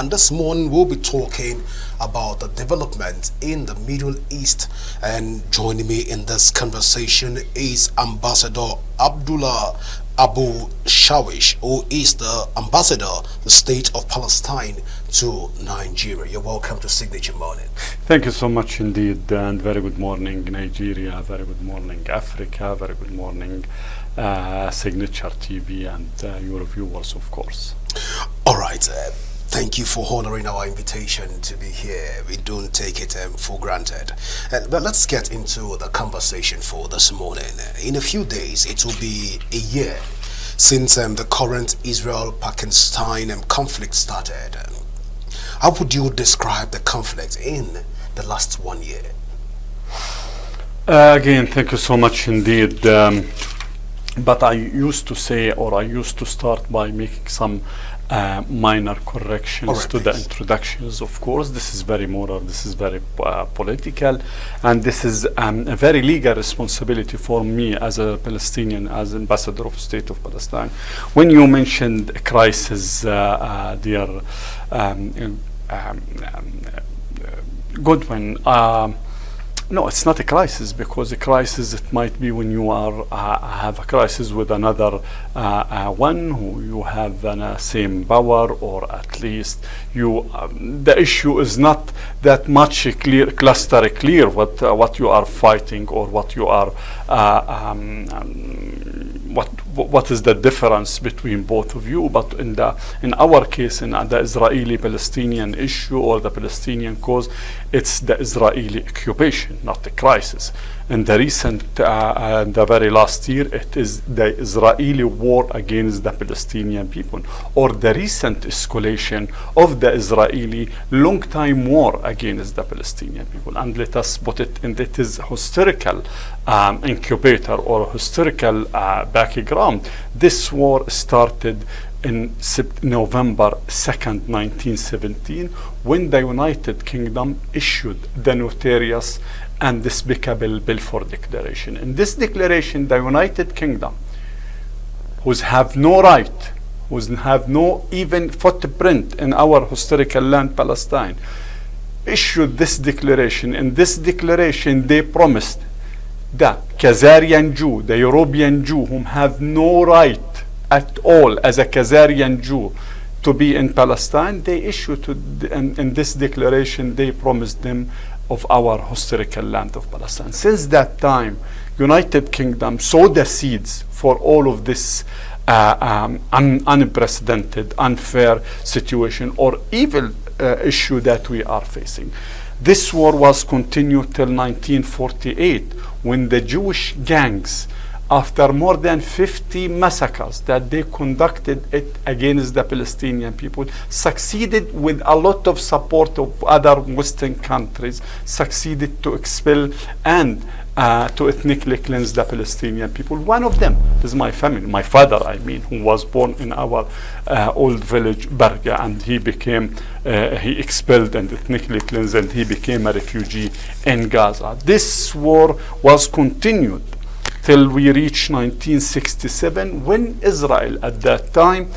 And this morning we'll be talking about the development in the Middle East. And joining me in this conversation is Ambassador Abdullah Abu Shawish, who is the ambassador of the State of Palestine to Nigeria. You're welcome to Signature Morning. Thank you so much indeed, and very good morning Nigeria, very good morning Africa, very good morning Signature TV and your viewers, of course. All right. Thank you for honoring our invitation to be here. We don't take it for granted. But let's get into the conversation for this morning. In a few days, it will be a year since the current Israel-Pakistan conflict started. How would you describe the conflict in the last 1 year? Again, thank you so much indeed. But I used to say, or I used to start by making some minor corrections to the introductions. Of course, this is very moral, this is very political, and this is a very legal responsibility for me as a Palestinian, as ambassador of the State of Palestine. When you mentioned a crisis, dear Godwin, no, it's not a crisis, because a crisis it might be when you are have a crisis with another one who you have same power, or at least you the issue is not that much cluster clear what you are fighting, or what you are what is the difference between both of you. But in our case, in the Israeli-Palestinian issue or the Palestinian cause, it's the Israeli occupation, not the crisis. In the recent, the very last year, it is the Israeli war against the Palestinian people, or the recent escalation of the Israeli long-time war against the Palestinian people. And let us put it in it is historical incubator or historical background. This war started in November 2nd, 1917, when the United Kingdom issued the notorious and despicable Balfour Declaration. In this declaration, the United Kingdom, who have no right, who have no even footprint in our historical land, Palestine, issued this declaration. In this declaration, they promised the Khazarian Jew, the European Jew, whom have no right at all as a Khazarian Jew to be in Palestine, they issued in this declaration, they promised them of our historical land of Palestine. Since that time, United Kingdom sowed the seeds for all of this unprecedented, unfair situation or evil issue that we are facing. This war was continued till 1948, when the Jewish gangs, after more than 50 massacres that they conducted it against the Palestinian people, succeeded with a lot of support of other Western countries, succeeded to expel and to ethnically cleanse the Palestinian people. One of them is my family, my father, I mean, who was born in our old village, Barga, and he became, he expelled and ethnically cleansed, and he became a refugee in Gaza. This war was continued till we reached 1967, when Israel at that time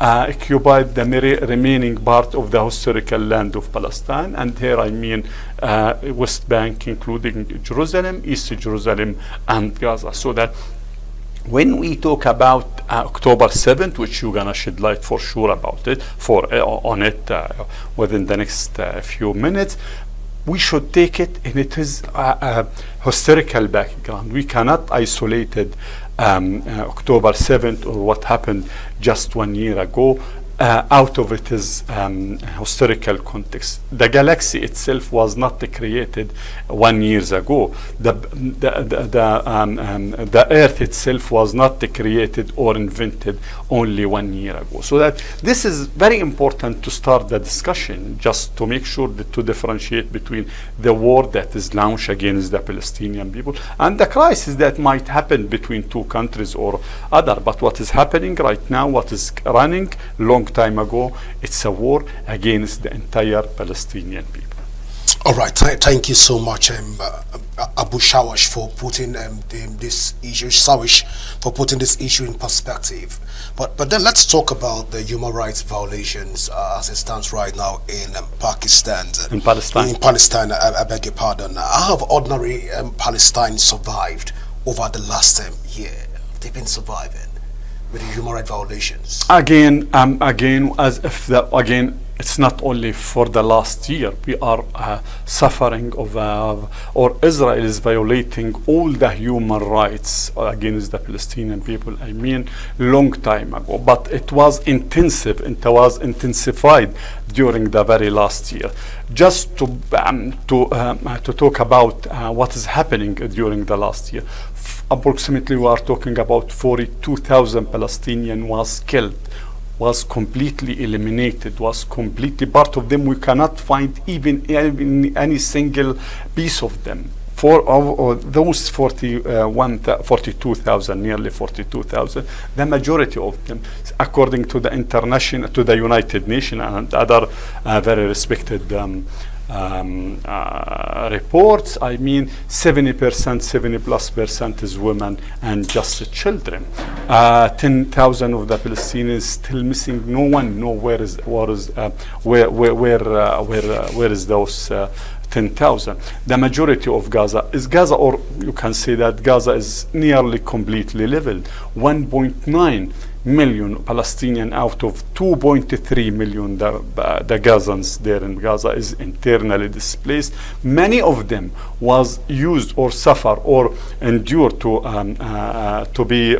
occupied the remaining part of the historical land of Palestine, and here I mean West Bank, including Jerusalem, East Jerusalem, and Gaza. So that when we talk about October 7th, which you're gonna shed light for sure about it, on it within the next few minutes, we should take it in its historical background. We cannot isolate it October 7th or what happened just 1 year ago out of its historical context. The galaxy itself was not created 1 year ago. The Earth itself was not created or invented only 1 year ago. So that this is very important to start the discussion, just to make sure that to differentiate between the war that is launched against the Palestinian people and the crisis that might happen between two countries or other. But what is happening right now, what is running long time ago, it's a war against the entire Palestinian people. All right, thank you so much, Abu Shawash, for putting this issue, Shawish, for putting this issue in perspective. But then let's talk about the human rights violations as it stands right now in Pakistan. In Palestine. In Palestine, I beg your pardon. How have ordinary Palestine survived over the last year? They've been surviving with the human rights violations. Again, as if again, it's not only for the last year. We are suffering of, or Israel is violating all the human rights against the Palestinian people. I mean, long time ago, but it was intensive. It was intensified during the very last year. Just to talk about what is happening during the last year. Approximately, we are talking about 42,000 Palestinians was killed, was completely eliminated, was completely, part of them we cannot find even any single piece of them. For those 42,000, nearly 42,000, the majority of them, according to the United Nations and other very respected reports, I mean 70%, 70+% is women and just children. 10,000 of the Palestinians still missing. No one know where is those 10,000. The majority of Gaza is Gaza, or you can say that Gaza is nearly completely leveled. 1.9 million Palestinians out of 2.3 million the Gazans there in Gaza is internally displaced. Many of them was used or suffer or endure to be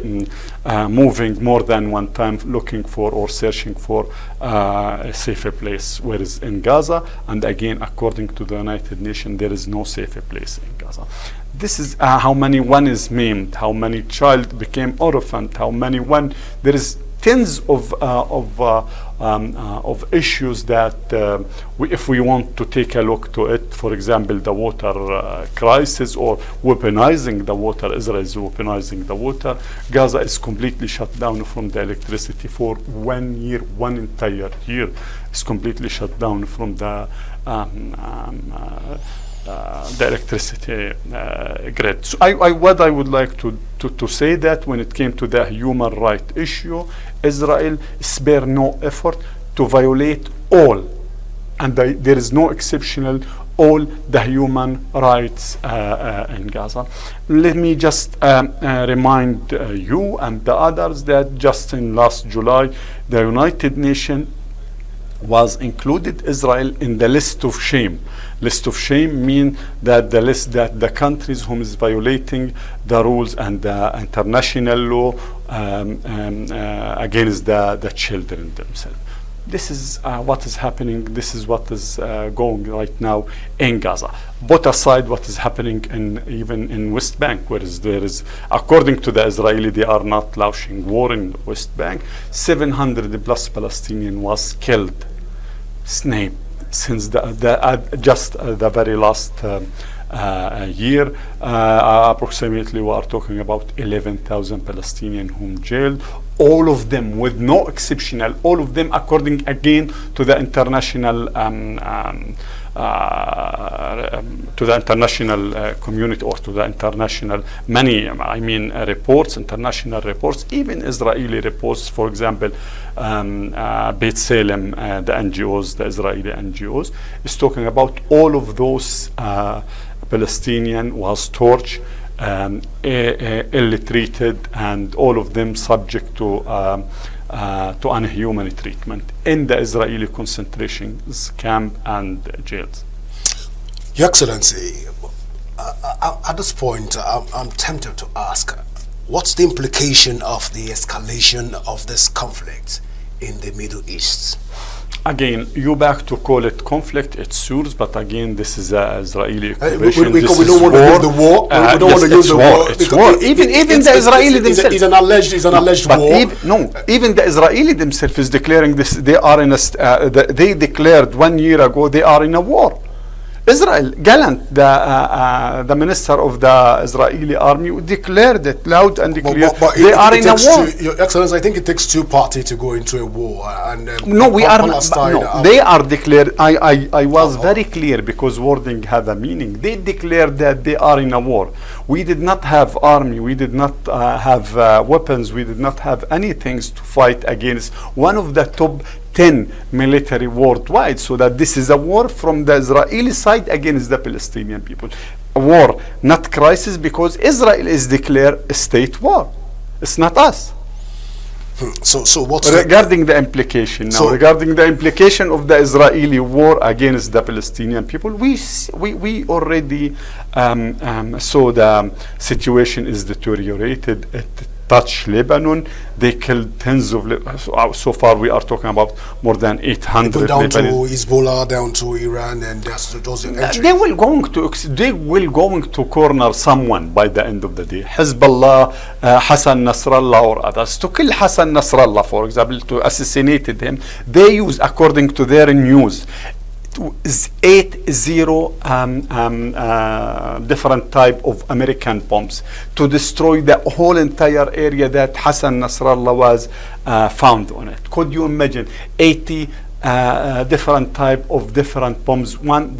moving more than one time, looking for or searching for a safer place, whereas in Gaza, and again according to the United Nations, there is no safer place in Gaza. This is how many one is maimed, how many child became orphaned, how many one. There is tens of issues that if we want to take a look to it, for example, the water crisis or weaponizing the water. Israel is weaponizing the water. Gaza is completely shut down from the electricity for 1 year, one entire year. It's completely shut down from the electricity grid. So what I would like to say that when it came to the human rights issue, Israel spare no effort to violate all, and there is no exceptional, all the human rights in Gaza. Let me just remind you and the others that just in last July, the United Nations was included Israel in the list of shame. List of shame mean that the list that the countries whom is violating the rules and the international law against the children themselves. This is what is happening. This is what is going right now in Gaza. Put aside what is happening even in West Bank, where there is, according to the Israeli, they are not launching war in West Bank. 700 plus Palestinians was killed, sniped, since the very last year. Approximately we are talking about 11,000 Palestinians whom jailed, all of them with no exceptional, all of them according again to the international community, or to the international reports, international reports, even Israeli reports. For example, Beit Salem, the NGOs, the Israeli NGOs, is talking about all of those Palestinian was tortured, ill-treated, and all of them subject to unhuman treatment in the Israeli concentration camp and jails. Your Excellency, at this point, I'm tempted to ask, what's the implication of the escalation of this conflict in the Middle East? Again, you back to call it conflict, it's yours, but again, this is an Israeli occupation. We don't want to use the war. We don't want to use the war. It's war. Even the Israeli themselves. It's an alleged war. Even the Israeli themselves is declaring this. They are in they declared 1 year ago they are in a war. Israel, Gallant, the minister of the Israeli army, declared it loud and clear. They are in a war. Your Excellency, I think it takes two parties to go into a war. And No, we are not. Palestine, No, they are declared. I was very clear because wording had a meaning. They declared that they are in a war. We did not have army. We did not have weapons. We did not have anything to fight against one of the top 10 military worldwide. So that this is a war from the Israeli side against the Palestinian people. A war, not crisis, because Israel is declared a state war. It's not us. So what's Regarding the implication now, regarding the implication of the Israeli war against the Palestinian people, we already saw the situation is deteriorated. It touched Lebanon. They killed tens of. So far, we are talking about more than 800. down to Hezbollah, down to Iran, and those entries. They will going to corner someone by the end of the day. Hezbollah, Hassan Nasrallah, or others. To kill Hassan Nasrallah, for example, to assassinate him, they use, according to their news, 80 different type of American bombs to destroy the whole entire area that Hassan Nasrallah was found on it. Could you imagine 80 different type of different bombs? One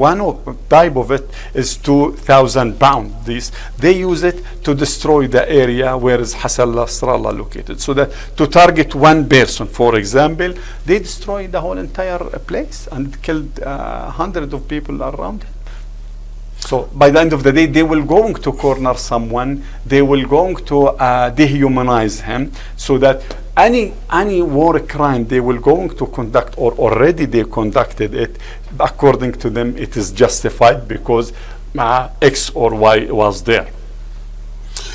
type of it is 2,000 pounds. They use it to destroy the area where is Hassan Nasrallah located. So that to target one person, for example, they destroy the whole entire place and killed hundreds of people around it. So by the end of the day, they will going to corner someone. They will going to dehumanize him, so that any war crime they will going to conduct, or already they conducted it, according to them, it is justified because X or Y was there.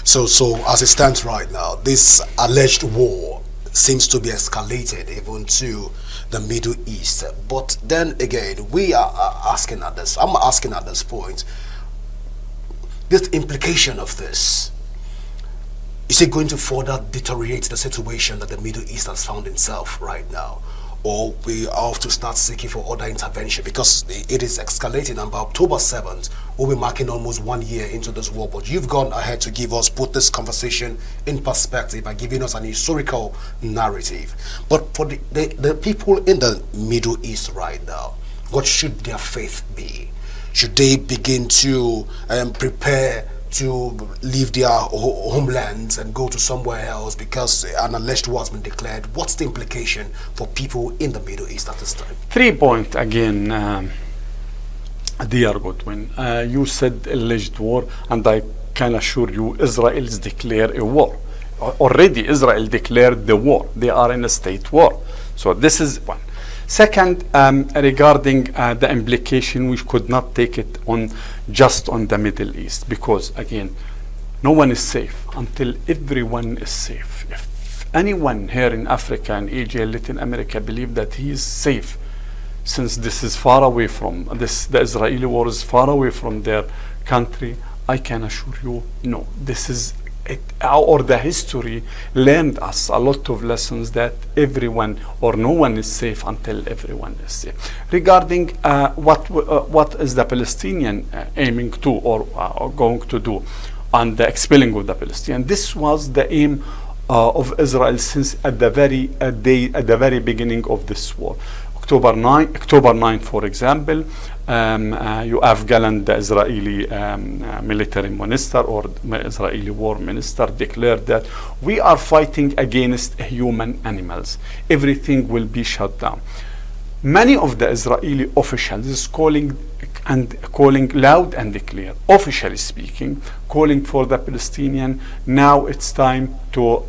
So as it stands right now, this alleged war seems to be escalated even to the Middle East. But then again, we are asking at this. I'm asking at this point, this implication of this. Is it going to further deteriorate the situation that the Middle East has found itself right now? Or we have to start seeking for other intervention? Because it is escalating, and by October 7th, we'll be marking almost 1 year into this war. But you've gone ahead to put this conversation in perspective by giving us an historical narrative. But for the people in the Middle East right now, what should their faith be? Should they begin to prepare to leave their homelands and go to somewhere else because an alleged war has been declared? What's the implication for people in the Middle East at this time? 3 points again, dear Godwin. You said alleged war, and I can assure you Israel's declared a war. Already Israel declared the war. They are in a state war. So this is one. Second, regarding the implication, we could not take it on just on the Middle East, because again, no one is safe until everyone is safe. If anyone here in Africa and Asia, Latin America, believe that he is safe, since this is far away from this, the Israeli war is far away from their country, I can assure you, no. This is it, or the history learned us a lot of lessons that everyone or no one is safe until everyone is safe. Regarding what is the Palestinian aiming to or going to do on the expelling of the Palestinians, this was the aim of Israel since at the very beginning of this war. October 9, for example, you have Gallant, the Israeli military minister or Israeli war minister, declared that we are fighting against human animals. Everything will be shut down. Many of the Israeli officials is calling loud and clear, officially speaking, calling for the Palestinian, now it's time to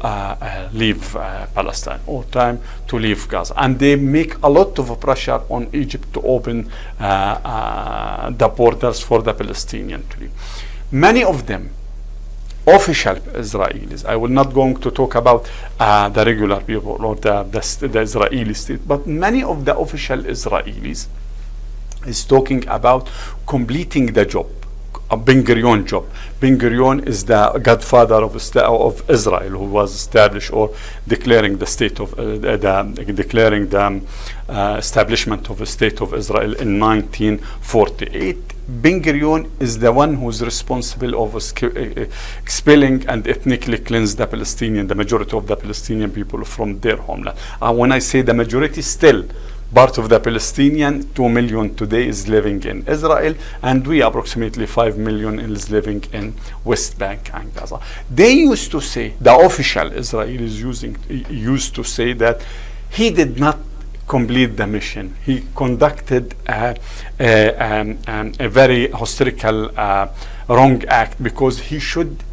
leave Palestine, or time to leave Gaza. And they make a lot of pressure on Egypt to open the borders for the Palestinian to leave. Many of them, official Israelis, I will not going to talk about the regular people or the Israeli state, but many of the official Israelis is talking about completing the job a Ben Gurion job. Ben Gurion is the godfather of Israel, who was established or declaring the state of declaring the establishment of the state of Israel in 1948. Ben Gurion is the one who is responsible of expelling and ethnically cleanse the majority of the Palestinian people from their homeland. When I say the majority, still part of the Palestinian, 2 million today is living in Israel, and we approximately 5 million is living in West Bank and Gaza. They used to say, the official Israelis used to say that he did not complete the mission. He conducted a very historical wrong act, because he should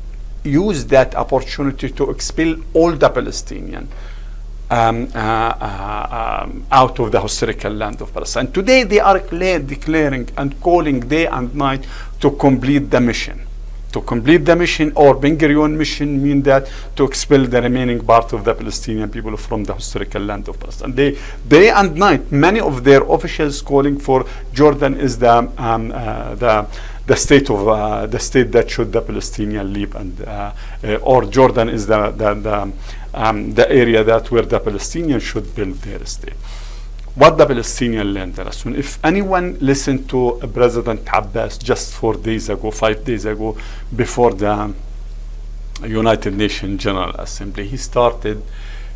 use that opportunity to expel all the Palestinians out of the historical land of Palestine. Today they are declaring and calling day and night to complete the mission. To complete the mission, or Ben Gurion mission, mean that to expel the remaining part of the Palestinian people from the historical land of Palestine. They day and night, many of their officials calling for Jordan is the state of the state that should the Palestinian live, and or Jordan is the area that where the Palestinians should build their state. What the Palestinian learned the lesson. If anyone listened to President Abbas just 5 days ago, before the United Nations General Assembly, he started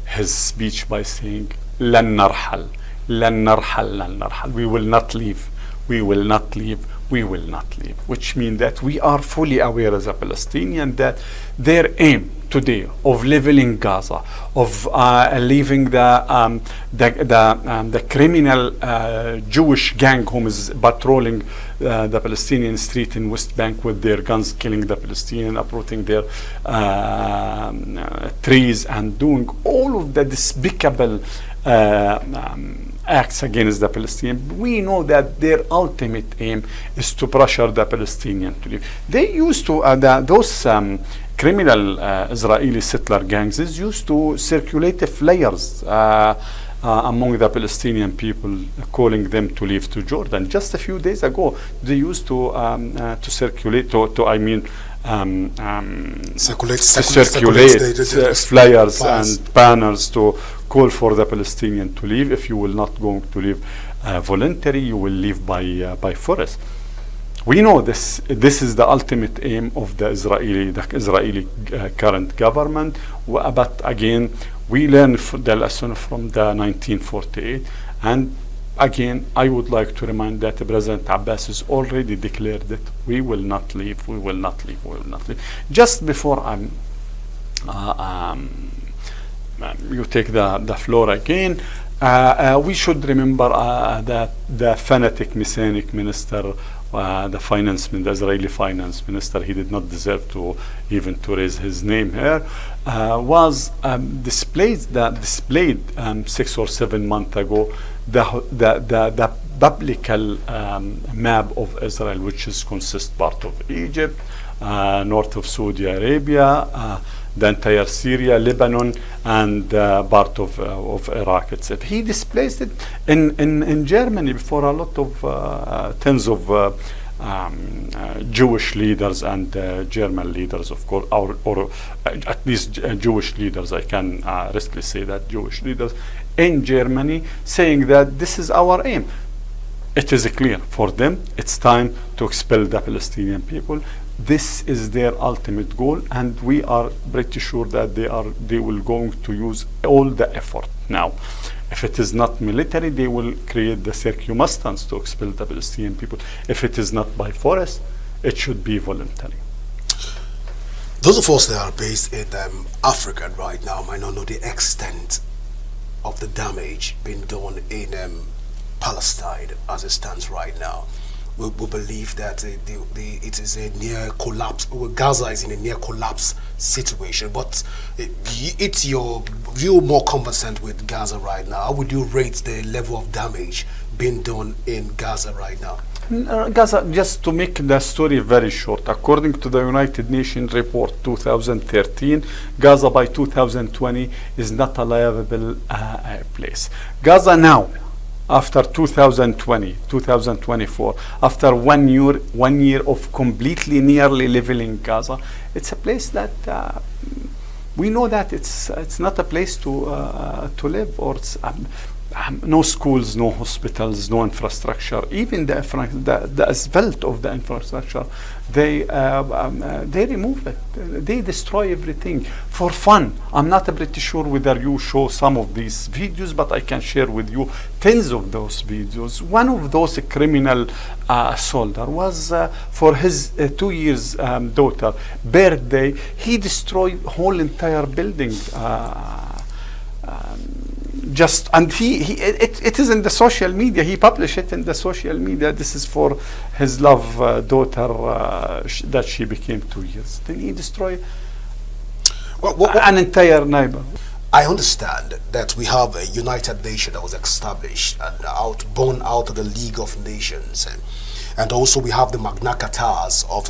his speech by saying, "لن نرحل, لن نرحل, لن نرحل." We will not leave. We will not leave. We will not leave. Which means that we are fully aware as a Palestinian that their aim today of leveling Gaza, of leaving the criminal Jewish gang who is patrolling the Palestinian street in West Bank with their guns, killing the Palestinian, uprooting their trees, and doing all of the despicable acts against the Palestinians. We know that their ultimate aim is to pressure the Palestinians to leave. They used to those criminal Israeli settler gangs used to circulate flyers among the Palestinian people, calling them to leave to Jordan. Just a few days ago, they used to circulate circulate flyers and banners to call for the Palestinian to leave. If you will not going to leave voluntary, you will leave by force. We know this is the ultimate aim of the Israeli current government. But again, we learn the lesson from the 1948, and again, I would like to remind that President Abbas has already declared that we will not leave, we will not leave, we will not leave. Just before you take the floor again, we should remember that the fanatic Messianic minister, the Israeli finance minister, he did not deserve to even to raise his name here, was displayed 6 or 7 months ago the biblical map of Israel, which is consists part of Egypt, north of Saudi Arabia, the entire Syria, Lebanon, and part of Iraq itself. He displaced it in Germany before a lot of tens of Jewish leaders and German leaders, of course, or at least Jewish leaders. I can riskily say that Jewish leaders in Germany saying that this is our aim. It is clear for them. It's time to expel the Palestinian people. This is their ultimate goal, and we are pretty sure that they will going to use all the effort now. If it is not military, they will create the circumstance to expel the Palestinian people. If it is not by force, it should be voluntary. Those of us that are based in Africa right now might not know the extent of the damage being done in Palestine as it stands right now. We believe that it is a near collapse. Gaza is in a near collapse situation. But you're more conversant with Gaza right now. How would you rate the level of damage being done in Gaza right now? Gaza, just to make the story very short, according to the United Nations report 2013, Gaza by 2020 is not a livable place. Gaza now after 2020, 2024, after 1 year of completely nearly leveling Gaza, it's a place that we know that it's not a place to live, or it's no schools, no hospitals, no infrastructure. Even the asphalt of the infrastructure, they remove it. They destroy everything for fun. I'm not pretty sure whether you show some of these videos, but I can share with you tens of those videos. One of those criminal soldier was for his 2 years daughter birthday. He destroyed whole entire building. And it is in the social media. He published it in the social media. This is for his love daughter that she became 2 years. Then he destroyed an entire neighbor. I understand that we have a United Nations that was established and born out of the League of Nations, and also we have the Magna Cartas of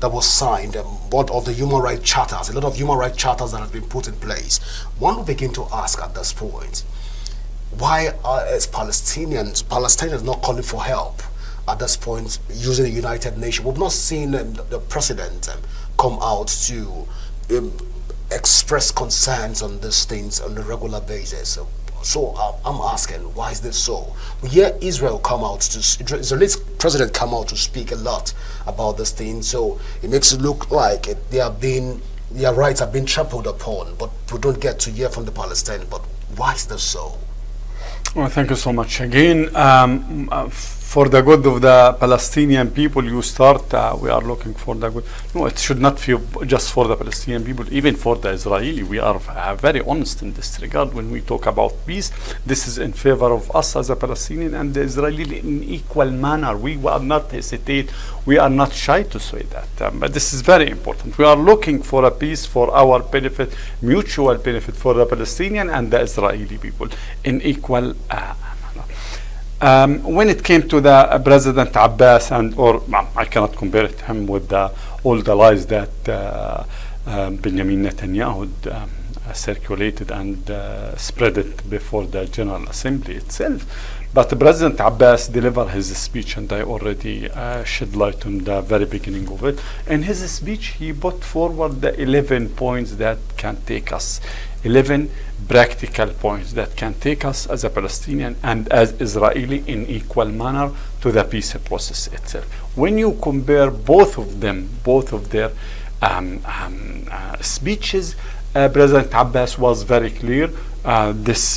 that was signed, one of the human rights charters, a lot of human rights charters that have been put in place. One will begin to ask at this point, why are Palestinians not calling for help at this point using the United Nations? We've not seen the president come out to express concerns on these things on a regular basis. So I'm asking, why is this so? We hear Israeli president come out to speak a lot about this thing, so it makes it look like their rights have been trampled upon, but we don't get to hear from the Palestinians. But why is this so? Well, thank you so much. Again, for the good of the Palestinian people, you start, we are looking for the good. No, it should not be just for the Palestinian people, even for the Israeli. We are very honest in this regard. When we talk about peace, this is in favor of us as a Palestinian and the Israeli in equal manner. We will not hesitate. We are not shy to say that. But this is very important. We are looking for a peace for our benefit, mutual benefit for the Palestinian and the Israeli people in equal manner. When it came to the President Abbas, I cannot compare him with all the lies that Benjamin Netanyahu circulated and spread it before the General Assembly itself. But President Abbas delivered his speech, and I already shed light on the very beginning of it. In his speech, he put forward the 11 points that can take us, 11 practical points that can take us as a Palestinian and as Israeli in equal manner to the peace process itself. When you compare both of their speeches, President Abbas was very clear.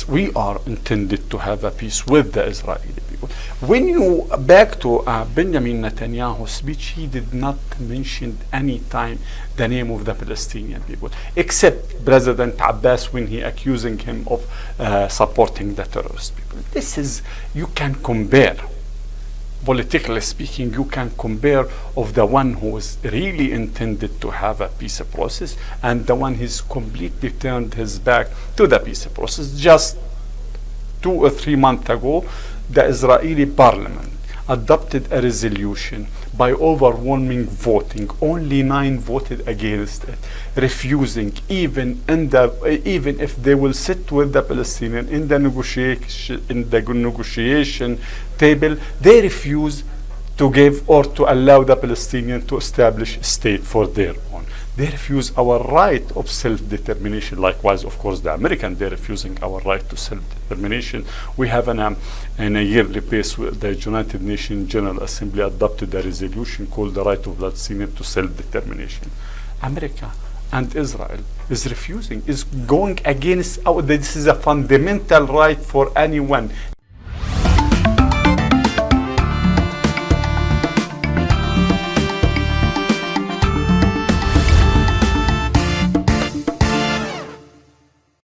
We are intended to have a peace with the Israeli people. When you back to Benjamin Netanyahu's speech, he did not mention any time the name of the Palestinian people, except President Abbas when he accusing him of supporting the terrorist people. This is, you can compare. Politically speaking, you can compare of the one who is really intended to have a peace process and the one who's completely turned his back to the peace process. Just 2 or 3 months ago, the Israeli parliament adopted a resolution by overwhelming voting. Only 9 voted against it, refusing even if they will sit with the Palestinian in the negotiation table, they refuse to give or to allow the Palestinian to establish a state for their own. They refuse our right of self-determination. Likewise, of course, the American, they're refusing our right to self-determination. We have in a yearly pace, the United Nations General Assembly adopted a resolution called the right of Palestinians to self-determination. America and Israel is refusing, is going against this is a fundamental right for anyone,